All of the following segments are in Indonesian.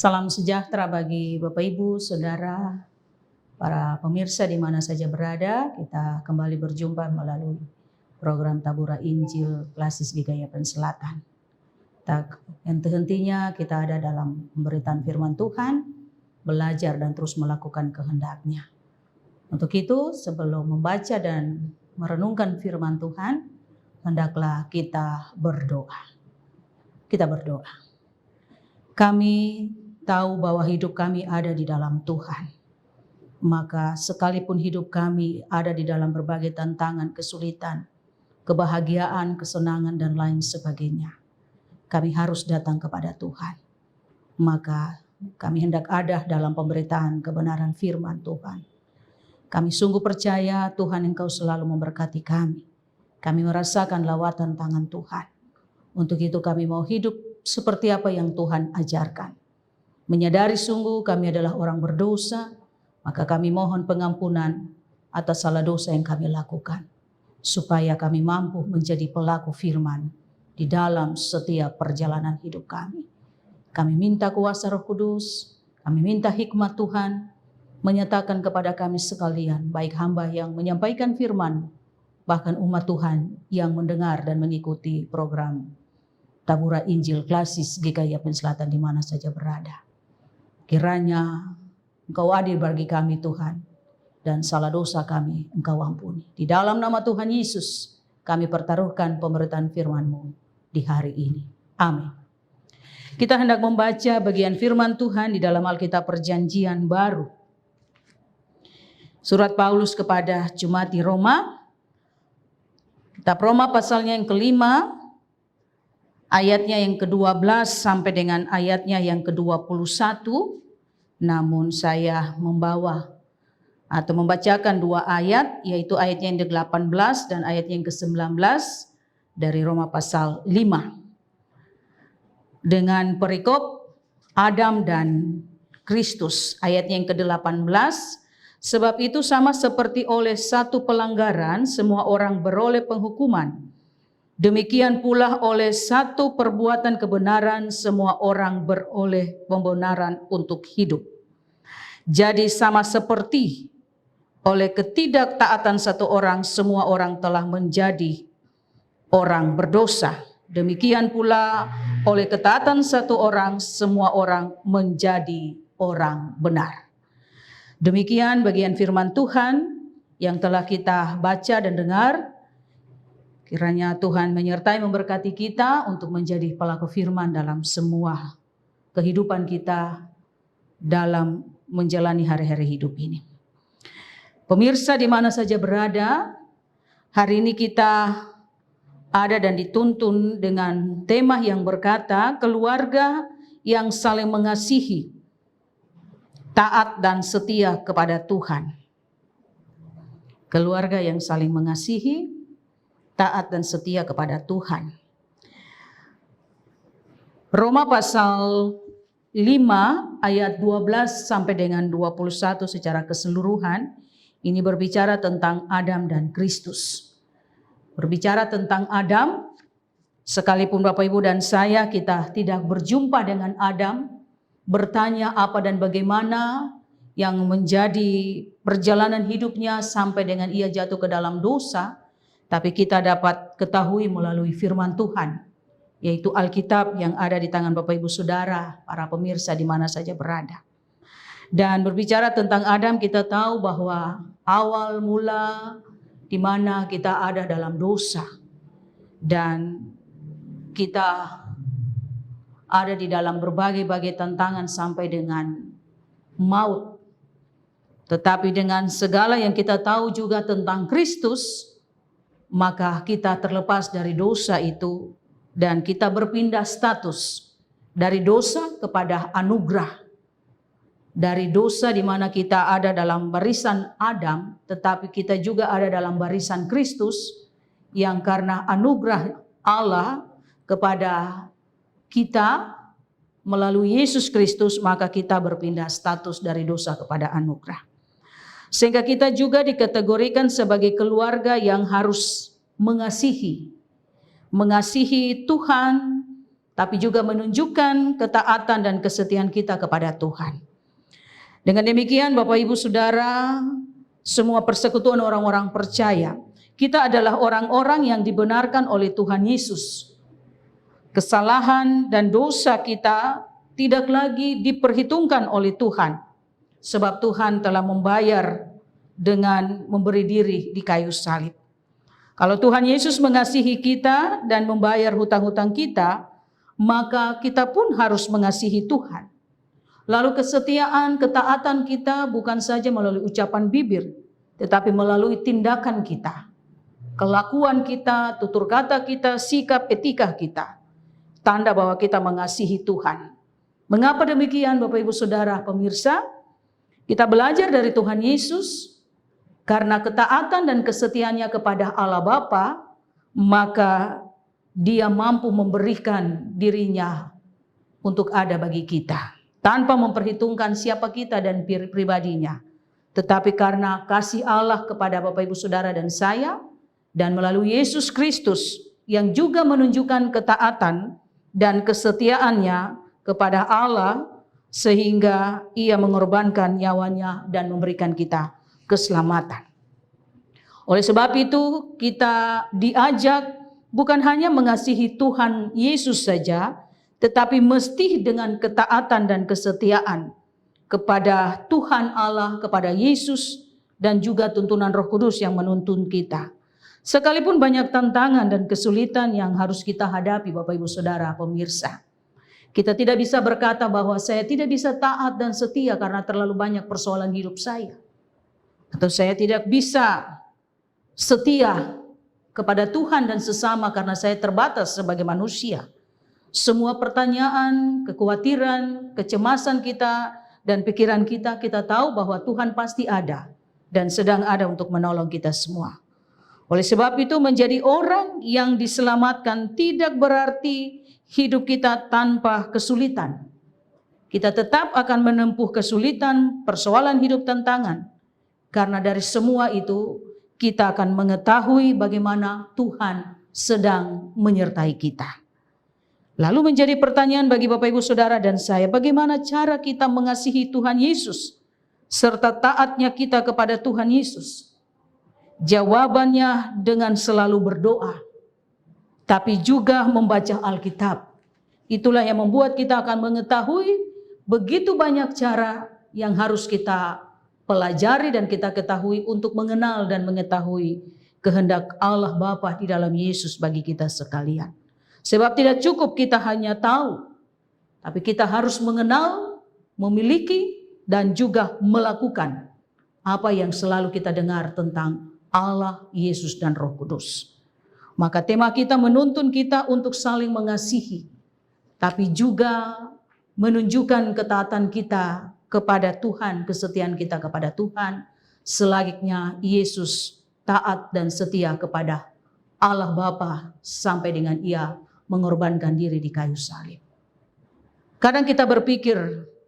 Salam sejahtera bagi Bapak Ibu, Saudara, para pemirsa di mana saja berada. Kita kembali berjumpa melalui program Tabura Injil Klasis GKYPN Selatan. Tak henti-hentinya kita ada dalam pemberitaan firman Tuhan, belajar dan terus melakukan kehendak-Nya. Untuk itu, sebelum membaca dan merenungkan firman Tuhan, hendaklah kita berdoa. Kita berdoa. Kami tahu bahwa hidup kami ada di dalam Tuhan. Maka sekalipun hidup kami ada di dalam berbagai tantangan, kesulitan, kebahagiaan, kesenangan, dan lain sebagainya, kami harus datang kepada Tuhan. Maka kami hendak ada dalam pemberitaan kebenaran firman Tuhan. Kami sungguh percaya Tuhan Engkau selalu memberkati kami. Kami merasakan lawatan tangan Tuhan. Untuk itu kami mau hidup seperti apa yang Tuhan ajarkan. Menyadari sungguh kami adalah orang berdosa, maka kami mohon pengampunan atas salah dosa yang kami lakukan. Supaya kami mampu menjadi pelaku firman di dalam setiap perjalanan hidup kami. Kami minta kuasa Roh Kudus, kami minta hikmat Tuhan, menyatakan kepada kami sekalian, baik hamba yang menyampaikan firman, bahkan umat Tuhan yang mendengar dan mengikuti program Tabura Injil Klasis GKYPN Selatan di mana saja berada. Kiranya Engkau adil bagi kami Tuhan, dan salah dosa kami Engkau ampuni. Di dalam nama Tuhan Yesus kami pertaruhkan pemberitaan firman-Mu di hari ini. Amin. Kita hendak membaca bagian firman Tuhan di dalam Alkitab Perjanjian Baru. Surat Paulus kepada jemaat di Roma. Kitab Roma pasalnya yang kelima, ayatnya yang ke-12 sampai dengan ayatnya yang ke-21. Namun saya membawa atau membacakan dua ayat, yaitu ayatnya yang ke-18 dan ayatnya yang ke-19 dari Roma pasal 5. Dengan perikop Adam dan Kristus, ayatnya yang ke-18. Sebab itu sama seperti oleh satu pelanggaran semua orang beroleh penghukuman. Demikian pula oleh satu perbuatan kebenaran semua orang beroleh pembenaran untuk hidup. Jadi sama seperti oleh ketidaktaatan satu orang semua orang telah menjadi orang berdosa. Demikian pula oleh ketaatan satu orang semua orang menjadi orang benar. Demikian bagian firman Tuhan yang telah kita baca dan dengar. Kiranya Tuhan menyertai memberkati kita untuk menjadi pelaku firman dalam semua kehidupan kita dalam menjalani hari-hari hidup ini. Pemirsa di mana saja berada, hari ini kita ada dan dituntun dengan tema yang berkata keluarga yang saling mengasihi, taat dan setia kepada Tuhan. Keluarga yang saling mengasihi, taat dan setia kepada Tuhan. Roma pasal 5 ayat 12 sampai dengan 21 secara keseluruhan ini berbicara tentang Adam dan Kristus. Berbicara tentang Adam, sekalipun Bapak Ibu dan saya kita tidak berjumpa dengan Adam, bertanya apa dan bagaimana yang menjadi perjalanan hidupnya sampai dengan ia jatuh ke dalam dosa. Tapi kita dapat ketahui melalui firman Tuhan, yaitu Alkitab yang ada di tangan Bapak Ibu Saudara, para pemirsa di mana saja berada. Dan berbicara tentang Adam, kita tahu bahwa awal mula di mana kita ada dalam dosa. Dan kita ada di dalam berbagai-bagai tantangan sampai dengan maut. Tetapi dengan segala yang kita tahu juga tentang Kristus, maka kita terlepas dari dosa itu dan kita berpindah status dari dosa kepada anugerah. Dari dosa di mana kita ada dalam barisan Adam, tetapi kita juga ada dalam barisan Kristus yang karena anugerah Allah kepada kita melalui Yesus Kristus, maka kita berpindah status dari dosa kepada anugerah. Sehingga kita juga dikategorikan sebagai keluarga yang harus mengasihi. Mengasihi Tuhan, tapi juga menunjukkan ketaatan dan kesetiaan kita kepada Tuhan. Dengan demikian Bapak Ibu Saudara, semua persekutuan orang-orang percaya, kita adalah orang-orang yang dibenarkan oleh Tuhan Yesus. Kesalahan dan dosa kita tidak lagi diperhitungkan oleh Tuhan, sebab Tuhan telah membayar dengan memberi diri di kayu salib. Kalau Tuhan Yesus mengasihi kita dan membayar hutang-hutang kita, maka kita pun harus mengasihi Tuhan. Lalu kesetiaan, ketaatan kita bukan saja melalui ucapan bibir, tetapi melalui tindakan kita, kelakuan kita, tutur kata kita, sikap etika kita. Tanda bahwa kita mengasihi Tuhan. Mengapa demikian Bapak Ibu Saudara pemirsa? Kita belajar dari Tuhan Yesus. Karena ketaatan dan kesetiaannya kepada Allah Bapa, maka Dia mampu memberikan dirinya untuk ada bagi kita, tanpa memperhitungkan siapa kita dan pribadinya. Tetapi karena kasih Allah kepada Bapak Ibu Saudara dan saya, dan melalui Yesus Kristus yang juga menunjukkan ketaatan dan kesetiaannya kepada Allah, sehingga Ia mengorbankan nyawanya dan memberikan kita keselamatan. Oleh sebab itu kita diajak bukan hanya mengasihi Tuhan Yesus saja, tetapi mesti dengan ketaatan dan kesetiaan kepada Tuhan Allah, kepada Yesus, dan juga tuntunan Roh Kudus yang menuntun kita. Sekalipun banyak tantangan dan kesulitan yang harus kita hadapi Bapak Ibu Saudara pemirsa, kita tidak bisa berkata bahwa saya tidak bisa taat dan setia karena terlalu banyak persoalan hidup saya. Atau saya tidak bisa setia kepada Tuhan dan sesama karena saya terbatas sebagai manusia. Semua pertanyaan, kekhawatiran, kecemasan kita dan pikiran kita, kita tahu bahwa Tuhan pasti ada dan sedang ada untuk menolong kita semua. Oleh sebab itu menjadi orang yang diselamatkan tidak berarti hidup kita tanpa kesulitan. Kita tetap akan menempuh kesulitan, persoalan hidup, tantangan. Karena dari semua itu kita akan mengetahui bagaimana Tuhan sedang menyertai kita. Lalu menjadi pertanyaan bagi Bapak Ibu Saudara dan saya, bagaimana cara kita mengasihi Tuhan Yesus serta taatnya kita kepada Tuhan Yesus? Jawabannya dengan selalu berdoa, tapi juga membaca Alkitab. Itulah yang membuat kita akan mengetahui begitu banyak cara yang harus kita pelajari dan kita ketahui untuk mengenal dan mengetahui kehendak Allah Bapa di dalam Yesus bagi kita sekalian. Sebab tidak cukup kita hanya tahu, tapi kita harus mengenal, memiliki, dan juga melakukan apa yang selalu kita dengar tentang Allah, Yesus, dan Roh Kudus. Maka tema kita menuntun kita untuk saling mengasihi, tapi juga menunjukkan ketaatan kita kepada Tuhan, kesetiaan kita kepada Tuhan, selayaknya Yesus taat dan setia kepada Allah Bapa sampai dengan Ia mengorbankan diri di kayu salib. Kadang kita berpikir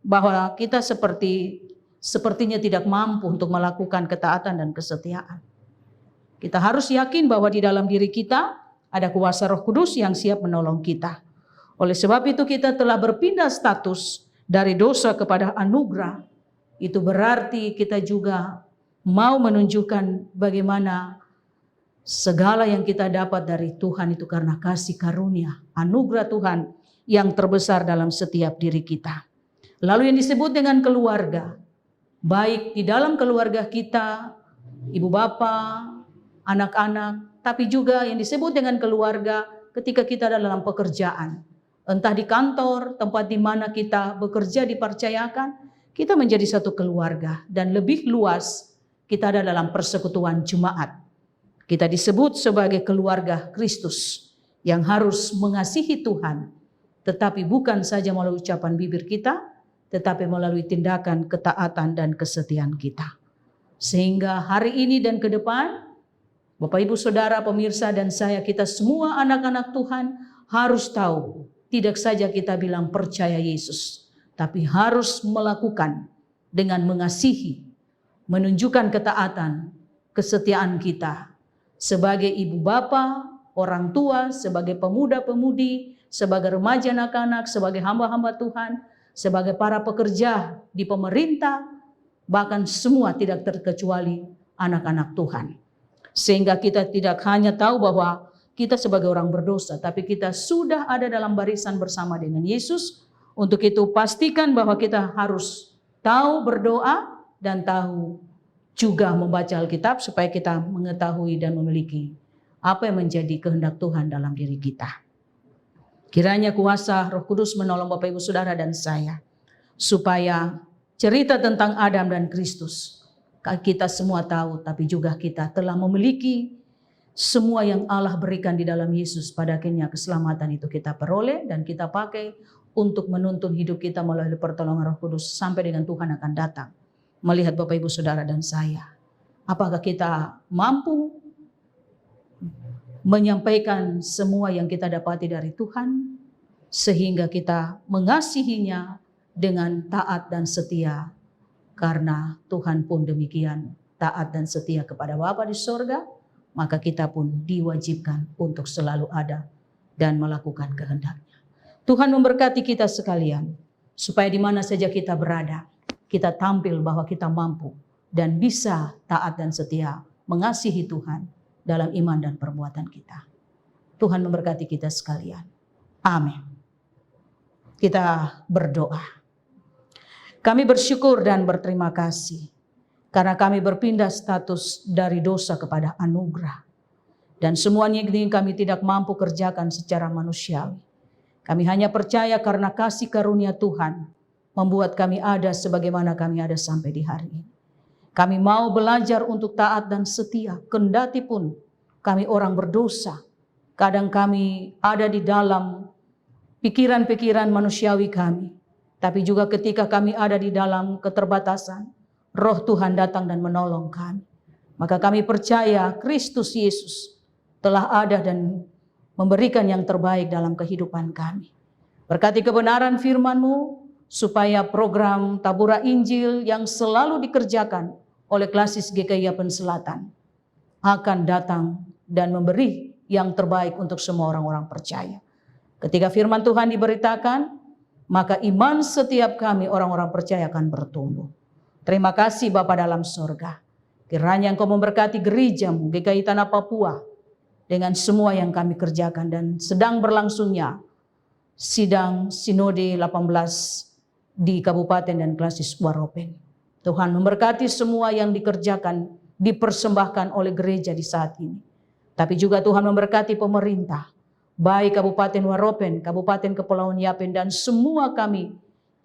bahwa kita sepertinya tidak mampu untuk melakukan ketaatan dan kesetiaan. Kita harus yakin bahwa di dalam diri kita ada kuasa Roh Kudus yang siap menolong kita. Oleh sebab itu kita telah berpindah status dari dosa kepada anugerah. Itu berarti kita juga mau menunjukkan bagaimana segala yang kita dapat dari Tuhan itu karena kasih karunia, anugerah Tuhan yang terbesar dalam setiap diri kita. Lalu yang disebut dengan keluarga, baik di dalam keluarga kita, ibu bapa, anak-anak, tapi juga yang disebut dengan keluarga ketika kita dalam pekerjaan. Entah di kantor, tempat di mana kita bekerja dipercayakan, kita menjadi satu keluarga. Dan lebih luas, kita ada dalam persekutuan jemaat. Kita disebut sebagai keluarga Kristus yang harus mengasihi Tuhan, tetapi bukan saja melalui ucapan bibir kita, tetapi melalui tindakan ketaatan dan kesetiaan kita. Sehingga hari ini dan ke depan, Bapak Ibu Saudara pemirsa dan saya, kita semua anak-anak Tuhan harus tahu, tidak saja kita bilang percaya Yesus, tapi harus melakukan dengan mengasihi, menunjukkan ketaatan, kesetiaan kita sebagai ibu bapa, orang tua, sebagai pemuda-pemudi, sebagai remaja anak-anak, sebagai hamba-hamba Tuhan, sebagai para pekerja di pemerintah, bahkan semua tidak terkecuali anak-anak Tuhan. Sehingga kita tidak hanya tahu bahwa kita sebagai orang berdosa, tapi kita sudah ada dalam barisan bersama dengan Yesus. Untuk itu pastikan bahwa kita harus tahu berdoa dan tahu juga membaca Alkitab supaya kita mengetahui dan memiliki apa yang menjadi kehendak Tuhan dalam diri kita. Kiranya kuasa Roh Kudus menolong Bapak Ibu Saudara dan saya, supaya cerita tentang Adam dan Kristus kita semua tahu, tapi juga kita telah memiliki semua yang Allah berikan di dalam Yesus. Pada akhirnya keselamatan itu kita peroleh dan kita pakai untuk menuntun hidup kita melalui pertolongan Roh Kudus sampai dengan Tuhan akan datang. Melihat Bapak Ibu Saudara dan saya, apakah kita mampu menyampaikan semua yang kita dapati dari Tuhan, sehingga kita mengasihinya dengan taat dan setia, karena Tuhan pun demikian taat dan setia kepada Bapa di sorga, maka kita pun diwajibkan untuk selalu ada dan melakukan kehendaknya. Tuhan memberkati kita sekalian, supaya di mana saja kita berada, kita tampil bahwa kita mampu dan bisa taat dan setia mengasihi Tuhan dalam iman dan perbuatan kita. Tuhan memberkati kita sekalian. Amin. Kita berdoa. Kami bersyukur dan berterima kasih karena kami berpindah status dari dosa kepada anugerah. Dan semuanya yang kami tidak mampu kerjakan secara manusiawi. Kami hanya percaya karena kasih karunia Tuhan membuat kami ada sebagaimana kami ada sampai di hari ini. Kami mau belajar untuk taat dan setia, kendati pun kami orang berdosa. Kadang kami ada di dalam pikiran-pikiran manusiawi kami. Tapi juga ketika kami ada di dalam keterbatasan, Roh Tuhan datang dan menolong kami. Maka kami percaya Kristus Yesus telah ada dan memberikan yang terbaik dalam kehidupan kami. Berkati kebenaran firman-Mu, supaya program Tabura Injil yang selalu dikerjakan oleh Klasis GKI Yapen Selatan akan datang dan memberi yang terbaik untuk semua orang-orang percaya. Ketika firman Tuhan diberitakan, maka iman setiap kami orang-orang percaya akan bertumbuh. Terima kasih Bapa dalam surga. Kiranya Engkau memberkati gereja-Mu GKI Tanah Papua dengan semua yang kami kerjakan dan sedang berlangsungnya sidang Sinode 18 di Kabupaten dan Klasis Waropen. Tuhan memberkati semua yang dikerjakan, dipersembahkan oleh gereja di saat ini. Tapi juga Tuhan memberkati pemerintah, baik Kabupaten Waropen, Kabupaten Kepulauan Yapen, dan semua kami,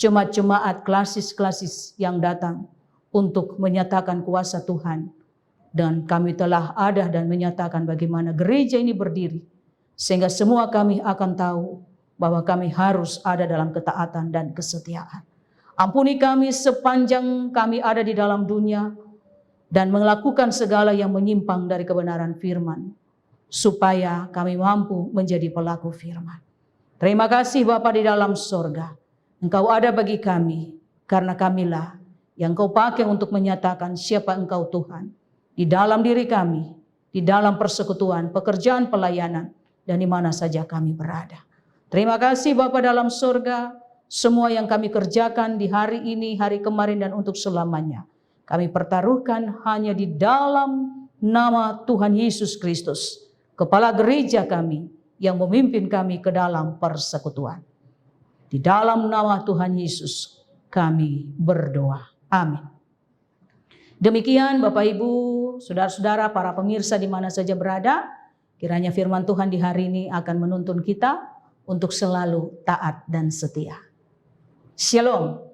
jemaat-jemaat klasis-klasis yang datang untuk menyatakan kuasa Tuhan. Dan kami telah ada dan menyatakan bagaimana gereja ini berdiri, sehingga semua kami akan tahu bahwa kami harus ada dalam ketaatan dan kesetiaan. Ampuni kami sepanjang kami ada di dalam dunia dan melakukan segala yang menyimpang dari kebenaran firman, supaya kami mampu menjadi pelaku firman. Terima kasih Bapa di dalam sorga. Engkau ada bagi kami, karena kamilah yang Engkau pakai untuk menyatakan siapa Engkau Tuhan di dalam diri kami, di dalam persekutuan, pekerjaan, pelayanan, dan di mana saja kami berada. Terima kasih Bapa dalam surga, semua yang kami kerjakan di hari ini, hari kemarin, dan untuk selamanya. Kami pertaruhkan hanya di dalam nama Tuhan Yesus Kristus, Kepala gereja kami yang memimpin kami ke dalam persekutuan. Di dalam nama Tuhan Yesus kami berdoa. Amin. Demikian Bapak Ibu, saudara-saudara, para pemirsa di mana saja berada, kiranya firman Tuhan di hari ini akan menuntun kita untuk selalu taat dan setia. Shalom.